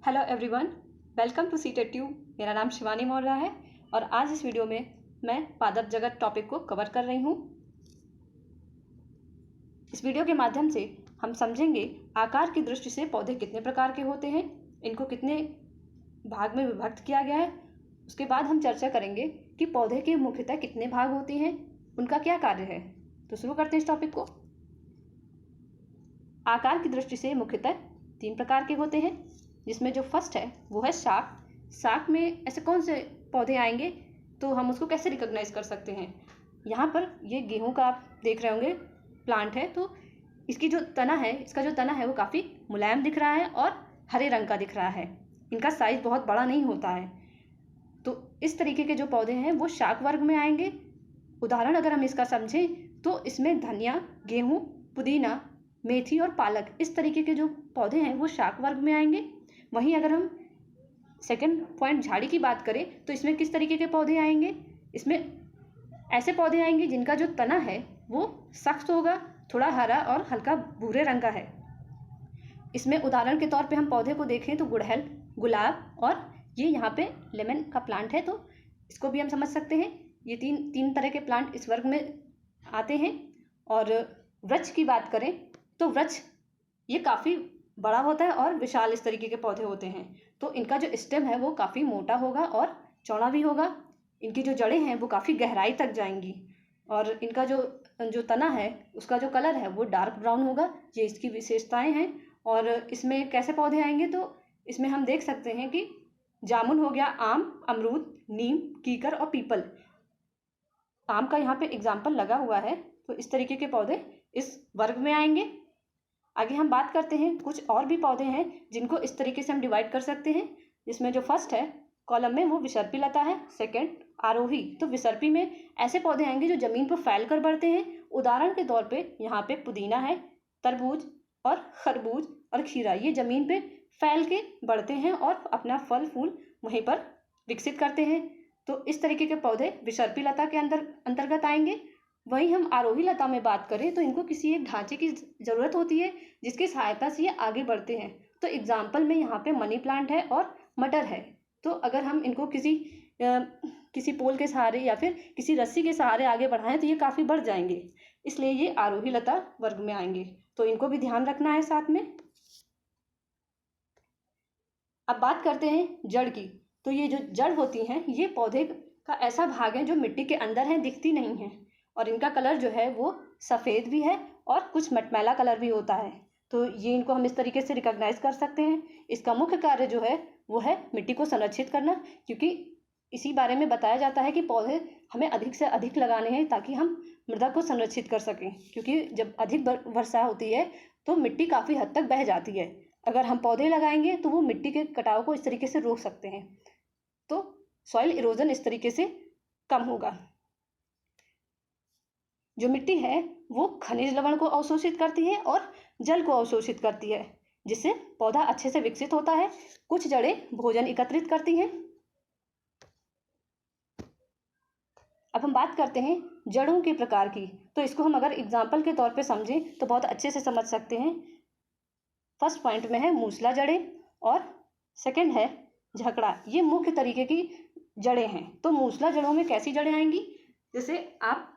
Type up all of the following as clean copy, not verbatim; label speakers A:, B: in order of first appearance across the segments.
A: Hello everyone, welcome to seated tube. मेरा नाम शिवानी मौर्य है और आज इस वीडियो में मैं पादप जगत टॉपिक को कवर कर रही हूँ। इस वीडियो के माध्यम से हम समझेंगे आकार की दृष्टि से पौधे कितने प्रकार के होते हैं, इनको कितने भाग में विभक्त किया गया है। उसके बाद हम चर्चा करेंगे कि पौधे के मुख्यतः कितने भाग होते हैं, उनका क्या कार्य है। तो शुरू करते हैं इस टॉपिक को। आकार की दृष्टि से मुख्यतः 3 प्रकार के होते हैं, जिसमें जो फर्स्ट है वो है शाक। शाक में ऐसे कौन से पौधे आएंगे, तो हम उसको कैसे रिकॉग्नाइज कर सकते हैं। यहाँ पर ये गेहूं का आप देख रहे होंगे प्लांट है, तो इसकी जो तना है, इसका जो तना है वो काफ़ी मुलायम दिख रहा है और हरे रंग का दिख रहा है। इनका साइज बहुत बड़ा नहीं होता है। तो इस तरीके के जो पौधे हैं वो शाक वर्ग में आएंगे। उदाहरण अगर हम इसका समझें तो इसमें धनिया, गेहूँ, पुदीना, मेथी और पालक, इस तरीके के जो पौधे हैं वो शाक वर्ग में आएंगे। वहीं अगर हम सेकंड पॉइंट झाड़ी की बात करें तो इसमें किस तरीके के पौधे आएंगे। इसमें ऐसे पौधे आएंगे जिनका जो तना है वो सख्त होगा, थोड़ा हरा और हल्का भूरे रंग का है। इसमें उदाहरण के तौर पे हम पौधे को देखें तो गुड़हल, गुलाब और ये यहाँ पे लेमन का प्लांट है, तो इसको भी हम समझ सकते हैं। ये तीन तरह के प्लांट इस वर्ग में आते हैं। और वृक्ष की बात करें तो वृक्ष ये काफ़ी बड़ा होता है और विशाल इस तरीके के पौधे होते हैं। तो इनका जो स्टेम है वो काफ़ी मोटा होगा और चौड़ा भी होगा। इनकी जो जड़ें हैं वो काफ़ी गहराई तक जाएंगी और इनका जो तना है उसका जो कलर है वो डार्क ब्राउन होगा। ये इसकी विशेषताएं हैं। और इसमें कैसे पौधे आएंगे, तो इसमें हम देख सकते हैं कि जामुन हो गया, आम, अमरूद, नीम, कीकर और पीपल। आम का यहाँ पे एग्जाम्पल लगा हुआ है, तो इस तरीके के पौधे इस वर्ग में आएंगे। आगे हम बात करते हैं, कुछ और भी पौधे हैं जिनको इस तरीके से हम डिवाइड कर सकते हैं। जिसमें जो फर्स्ट है कॉलम में वो विसर्पी लता है, सेकंड आरोही। तो विसर्पी में ऐसे पौधे आएंगे जो जमीन पर फैल कर बढ़ते हैं। उदाहरण के तौर पे यहाँ पे पुदीना है, तरबूज और खरबूज और खीरा, ये जमीन पे फैल के बढ़ते हैं और अपना फल फूल वहीं पर विकसित करते हैं। तो इस तरीके के पौधे विसर्पी लता के अंतर्गत आएंगे। वहीं हम आरोही लता में बात करें तो इनको किसी एक ढांचे की ज़रूरत होती है जिसकी सहायता से ये आगे बढ़ते हैं। तो एग्जाम्पल में यहाँ पे मनी प्लांट है और मटर है। तो अगर हम इनको किसी पोल के सहारे या फिर किसी रस्सी के सहारे आगे बढ़ाएं तो ये काफ़ी बढ़ जाएंगे, इसलिए ये आरोही लता वर्ग में आएंगे। तो इनको भी ध्यान रखना है साथ में। अब बात करते हैं जड़ की। तो ये जो जड़ होती हैं ये पौधे का ऐसा भाग है जो मिट्टी के अंदर है, दिखती नहीं है, और इनका कलर जो है वो सफ़ेद भी है और कुछ मटमैला कलर भी होता है। तो ये इनको हम इस तरीके से रिकॉग्नाइज कर सकते हैं। इसका मुख्य कार्य जो है वो है मिट्टी को संरक्षित करना, क्योंकि इसी बारे में बताया जाता है कि पौधे हमें अधिक से अधिक लगाने हैं ताकि हम मृदा को संरक्षित कर सकें। क्योंकि जब अधिक वर्षा होती है तो मिट्टी काफ़ी हद तक बह जाती है। अगर हम पौधे लगाएंगे तो वो मिट्टी के कटाव को इस तरीके से रोक सकते हैं, तो सॉइल इरोजन इस तरीके से कम होगा। जो मिट्टी है वो खनिज लवण को अवशोषित करती है और जल को अवशोषित करती है, जिससे पौधा अच्छे से विकसित होता है। कुछ जड़ें भोजन एकत्रित करती हैं। अब हम बात करते हैं जड़ों के प्रकार की। तो इसको हम अगर एग्जाम्पल के तौर पे समझें तो बहुत अच्छे से समझ सकते हैं। फर्स्ट पॉइंट में है मूसला जड़ें और सेकंड है झकड़ा। ये मुख्य तरीके की जड़ें हैं। तो मूसला जड़ों में कैसी जड़ें आएंगी, जैसे आप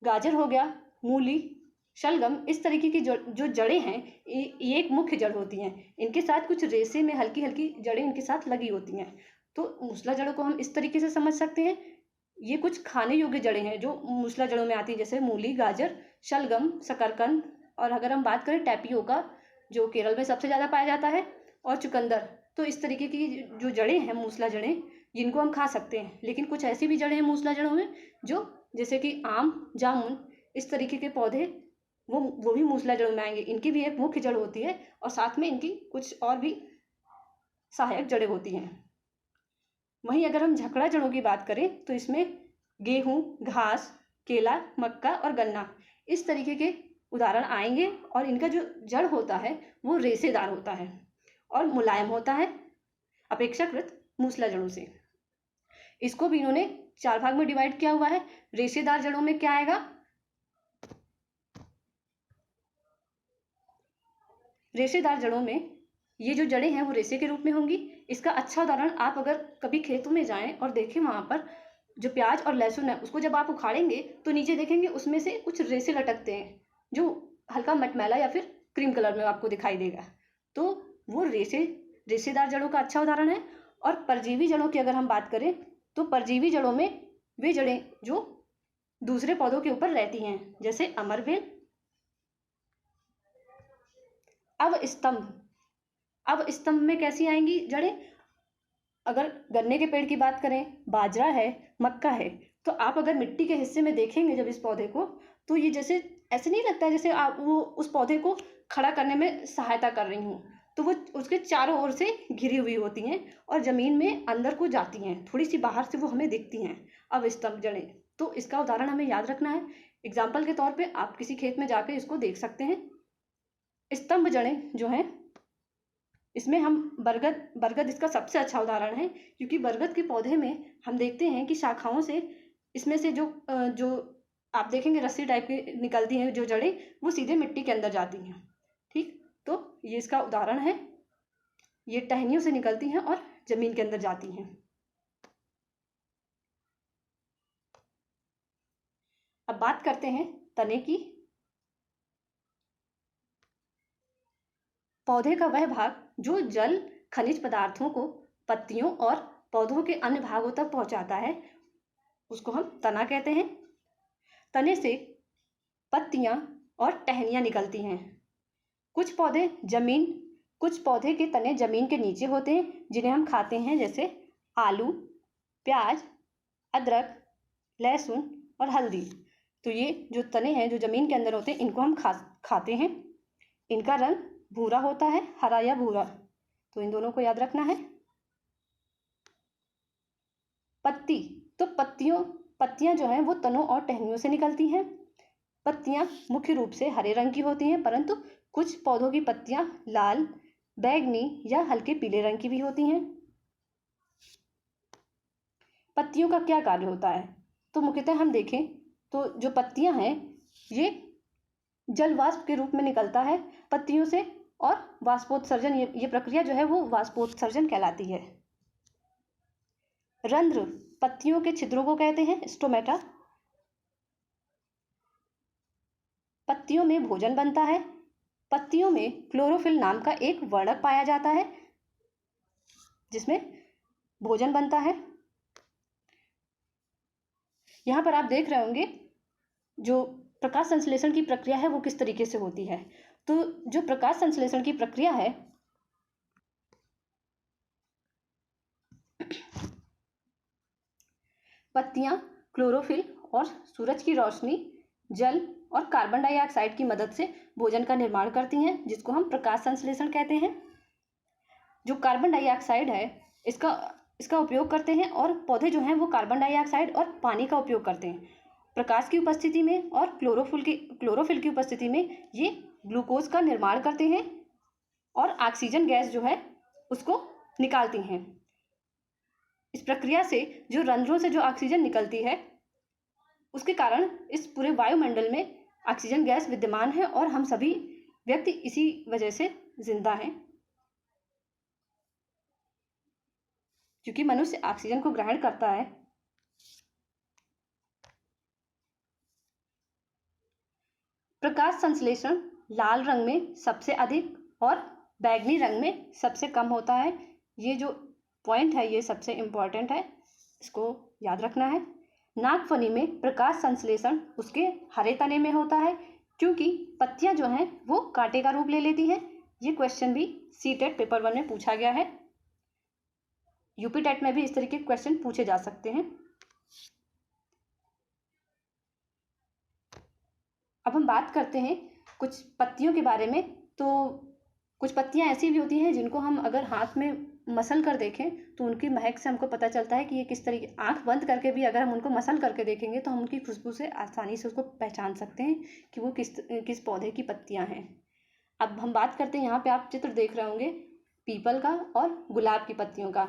A: गाजर हो गया, मूली, शलगम, इस तरीके की जो जड़ें हैं ये एक मुख्य जड़ होती हैं। इनके साथ कुछ रेशे में हल्की हल्की जड़ें इनके साथ लगी होती हैं। तो मूसला जड़ों को हम इस तरीके से समझ सकते हैं। ये कुछ खाने योग्य जड़ें हैं जो मूसला जड़ों में आती हैं, जैसे मूली, गाजर, शलगम, शकरकंद, और अगर हम बात करें टैपियोका जो केरल में सबसे ज़्यादा पाया जाता है, और चुकंदर। तो इस तरीके की जो जड़ें हैं मूसला जड़ें, जिनको हम खा सकते हैं। लेकिन कुछ ऐसी भी जड़ें हैं मूसला जड़ों में जो जैसे कि आम, जामुन, इस तरीके के पौधे वो भी मूसला जड़ों में आएंगे। इनकी भी एक मुख्य जड़ होती है और साथ में इनकी कुछ और भी सहायक जड़ें होती हैं। वहीं अगर हम झकड़ा जड़ों की बात करें तो इसमें गेहूँ, घास, केला, मक्का और गन्ना, इस तरीके के उदाहरण आएंगे। और इनका जो जड़ होता है वो रेशेदार होता है और मुलायम होता है अपेक्षाकृत मूसला जड़ों से। इसको भी इन्होंने 4 भाग में डिवाइड किया हुआ है। रेशेदार जड़ों में क्या आएगा, रेशेदार जड़ों में ये जो जड़ें हैं वो रेशे के रूप में होंगी। इसका अच्छा उदाहरण आप अगर कभी खेतों में जाएं और देखें, वहाँ पर जो प्याज और लहसुन है उसको जब आप उखाड़ेंगे तो नीचे देखेंगे उसमें से कुछ रेशे लटकते हैं जो हल्का मटमैला या फिर क्रीम कलर में आपको दिखाई देगा। तो वो रेशेदार जड़ों का अच्छा उदाहरण है। और परजीवी जड़ों की अगर हम बात करें तो परजीवी जड़ों में वे जड़ें जो दूसरे पौधों के ऊपर रहती हैं, जैसे अमरवेल। अब स्तंभ में कैसी आएंगी जड़ें? अगर गन्ने के पेड़ की बात करें, बाजरा है, मक्का है, तो आप अगर मिट्टी के हिस्से में देखेंगे जब इस पौधे को, तो ये जैसे ऐसे नहीं लगता है जैसे आप वो उस पौधे को खड़ा करने में सहायता कर रही हूँ। तो वो उसके चारों ओर से घिरी हुई होती हैं और ज़मीन में अंदर को जाती हैं, थोड़ी सी बाहर से वो हमें दिखती हैं अब स्तंभ जड़ें। तो इसका उदाहरण हमें याद रखना है। एग्जाम्पल के तौर पे आप किसी खेत में जाकर इसको देख सकते हैं। स्तंभ जड़ें जो हैं, इसमें हम बरगद इसका सबसे अच्छा उदाहरण है, क्योंकि बरगद के पौधे में हम देखते हैं कि शाखाओं से इसमें से जो आप देखेंगे रस्सी टाइप की निकलती हैं जो जड़ें, वो सीधे मिट्टी के अंदर जाती हैं। ठीक, तो ये इसका उदाहरण है। ये टहनियों से निकलती हैं और जमीन के अंदर जाती हैं। अब बात करते हैं तने की। पौधे का वह भाग जो जल खनिज पदार्थों को पत्तियों और पौधों के अन्य भागों तक पहुंचाता है, उसको हम तना कहते हैं। तने से पत्तियां और टहनियां निकलती हैं। कुछ पौधे के तने जमीन के नीचे होते हैं जिन्हें हम खाते हैं, जैसे आलू, प्याज, अदरक, लहसुन और हल्दी। तो ये जो तने हैं जो जमीन के अंदर होते हैं, इनको हम खाते हैं। इनका रंग भूरा होता है, हरा या भूरा, तो इन दोनों को याद रखना है। पत्ती, तो पत्तियां जो हैं वो तनों और टहनियों से निकलती हैं। पत्तियां मुख्य रूप से हरे रंग की होती हैं, परंतु कुछ पौधों की पत्तियां लाल, बैंगनी या हल्के पीले रंग की भी होती हैं। पत्तियों का क्या कार्य होता है? तो मुख्यतः हम देखें तो जो पत्तियां हैं ये जलवाष्प के रूप में निकलता है पत्तियों से, और वाष्पोत्सर्जन, ये प्रक्रिया जो है वो वाष्पोत्सर्जन कहलाती है। रंध्र पत्तियों के छिद्रों को कहते हैं स्टोमेटा। पत्तियों में भोजन बनता है। पत्तियों में क्लोरोफिल नाम का एक वर्णक पाया जाता है जिसमें भोजन बनता है। यहाँ पर आप देख रहे होंगे जो प्रकाश संश्लेषण की प्रक्रिया है वो किस तरीके से होती है। तो जो प्रकाश संश्लेषण की प्रक्रिया है, पत्तियां क्लोरोफिल और सूरज की रोशनी, जल और कार्बन डाइऑक्साइड की मदद से भोजन का निर्माण करती हैं, जिसको हम प्रकाश संश्लेषण कहते हैं। जो कार्बन डाइऑक्साइड है इसका उपयोग करते हैं, और पौधे जो हैं वो कार्बन डाइऑक्साइड और पानी का उपयोग करते हैं। प्रकाश की उपस्थिति में और क्लोरोफिल की उपस्थिति में ये ग्लूकोज का निर्माण करते हैं और ऑक्सीजन गैस जो है उसको निकालती हैं। इस प्रक्रिया से जो रंध्रों से जो ऑक्सीजन निकलती है उसके कारण इस पूरे वायुमंडल में ऑक्सीजन गैस विद्यमान है और हम सभी व्यक्ति इसी वजह से जिंदा हैं, क्योंकि मनुष्य ऑक्सीजन को ग्रहण करता है। प्रकाश संश्लेषण लाल रंग में सबसे अधिक और बैंगनी रंग में सबसे कम होता है। ये जो पॉइंट है ये सबसे इम्पॉर्टेंट है, इसको याद रखना है। नागफनी में प्रकाश संश्लेषण उसके हरे तने में होता है, क्योंकि पत्तियां जो हैं वो कांटे का रूप ले लेती हैं। ये क्वेश्चन भी सीटेट पेपर 1 में पूछा गया है। यूपी टेट में भी इस तरीके के क्वेश्चन पूछे जा सकते हैं। अब हम बात करते हैं कुछ पत्तियों के बारे में। तो कुछ पत्तियां ऐसी भी होती हैं जिनको हम अगर हाथ में मसल कर देखें तो उनकी महक से हमको पता चलता है कि ये किस तरीके, आंख बंद करके भी अगर हम उनको मसल करके देखेंगे तो हम उनकी खुशबू से आसानी से उसको पहचान सकते हैं कि वो किस पौधे की पत्तियां हैं। अब हम बात करते हैं, यहाँ पे आप चित्र देख रहे होंगे पीपल का और गुलाब की पत्तियों का।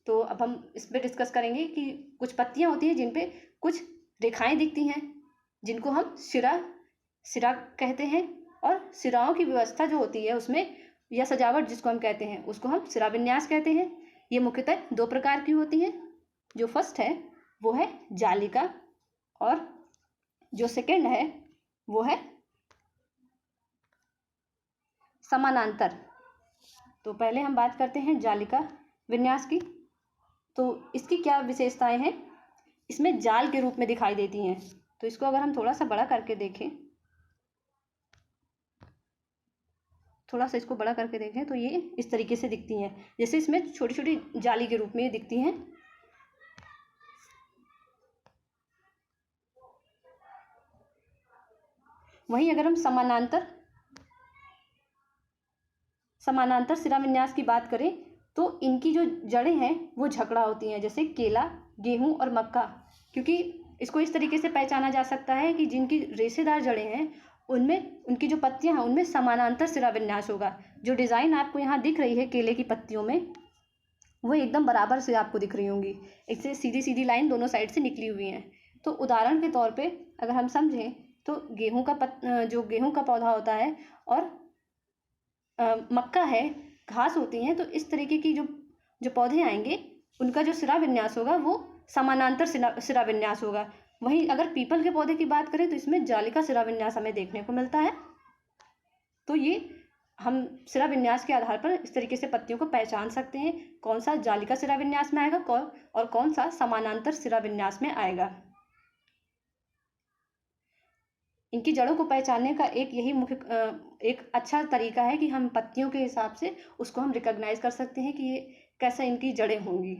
A: तो अब हम इस पर डिस्कस करेंगे कि कुछ पत्तियां होती हैं जिन पे कुछ रेखाएं दिखती हैं जिनको हम सिरा कहते हैं, और सिराओं की व्यवस्था जो होती है उसमें या सजावट जिसको हम कहते हैं उसको हम शिराविन्यास कहते हैं। ये मुख्यतः 2 प्रकार की होती हैं। जो फर्स्ट है वो है जालिका और जो सेकंड है वो है समानांतर। तो पहले हम बात करते हैं जालिका विन्यास की। तो इसकी क्या विशेषताएं हैं? इसमें जाल के रूप में दिखाई देती हैं। तो इसको अगर हम थोड़ा सा बड़ा करके देखें, तो ये इस तरीके से दिखती हैं, जैसे इसमें छोटी छोटी जाली के रूप में दिखती हैं। वहीं अगर हम समानांतर शिराविन्यास की बात करें तो इनकी जो जड़ें हैं वो झकड़ा होती हैं, जैसे केला, गेहूं और मक्का। क्योंकि इसको इस तरीके से पहचाना जा सकता है कि जिनकी रेशेदार जड़ें हैं उनमें उनकी जो पत्तियां हैं उनमें समानांतर शिराविन्यास होगा। जो डिज़ाइन आपको यहाँ दिख रही है केले की पत्तियों में, वो एकदम बराबर से आपको दिख रही होंगी। इससे सीधी सीधी लाइन दोनों साइड से निकली हुई हैं। तो उदाहरण के तौर पे अगर हम समझें तो जो गेहूं का पौधा होता है और मक्का है, घास होती हैं, तो इस तरीके की जो पौधे आएंगे उनका जो शिराविन्यास होगा वो समानांतर शिराविन्यास होगा। वहीं अगर पीपल के पौधे की बात करें तो इसमें जालिका शिराविन्यास हमें देखने को मिलता है। तो ये हम शिराविन्यास के आधार पर इस तरीके से पत्तियों को पहचान सकते हैं, कौन सा जालिका शिराविन्यास में आएगा और कौन सा समानांतर शिराविन्यास में आएगा। इनकी जड़ों को पहचानने का एक अच्छा तरीका है कि हम पत्तियों के हिसाब से उसको हम रिकॉग्नाइज कर सकते हैं कि ये कैसा इनकी जड़ें होंगी।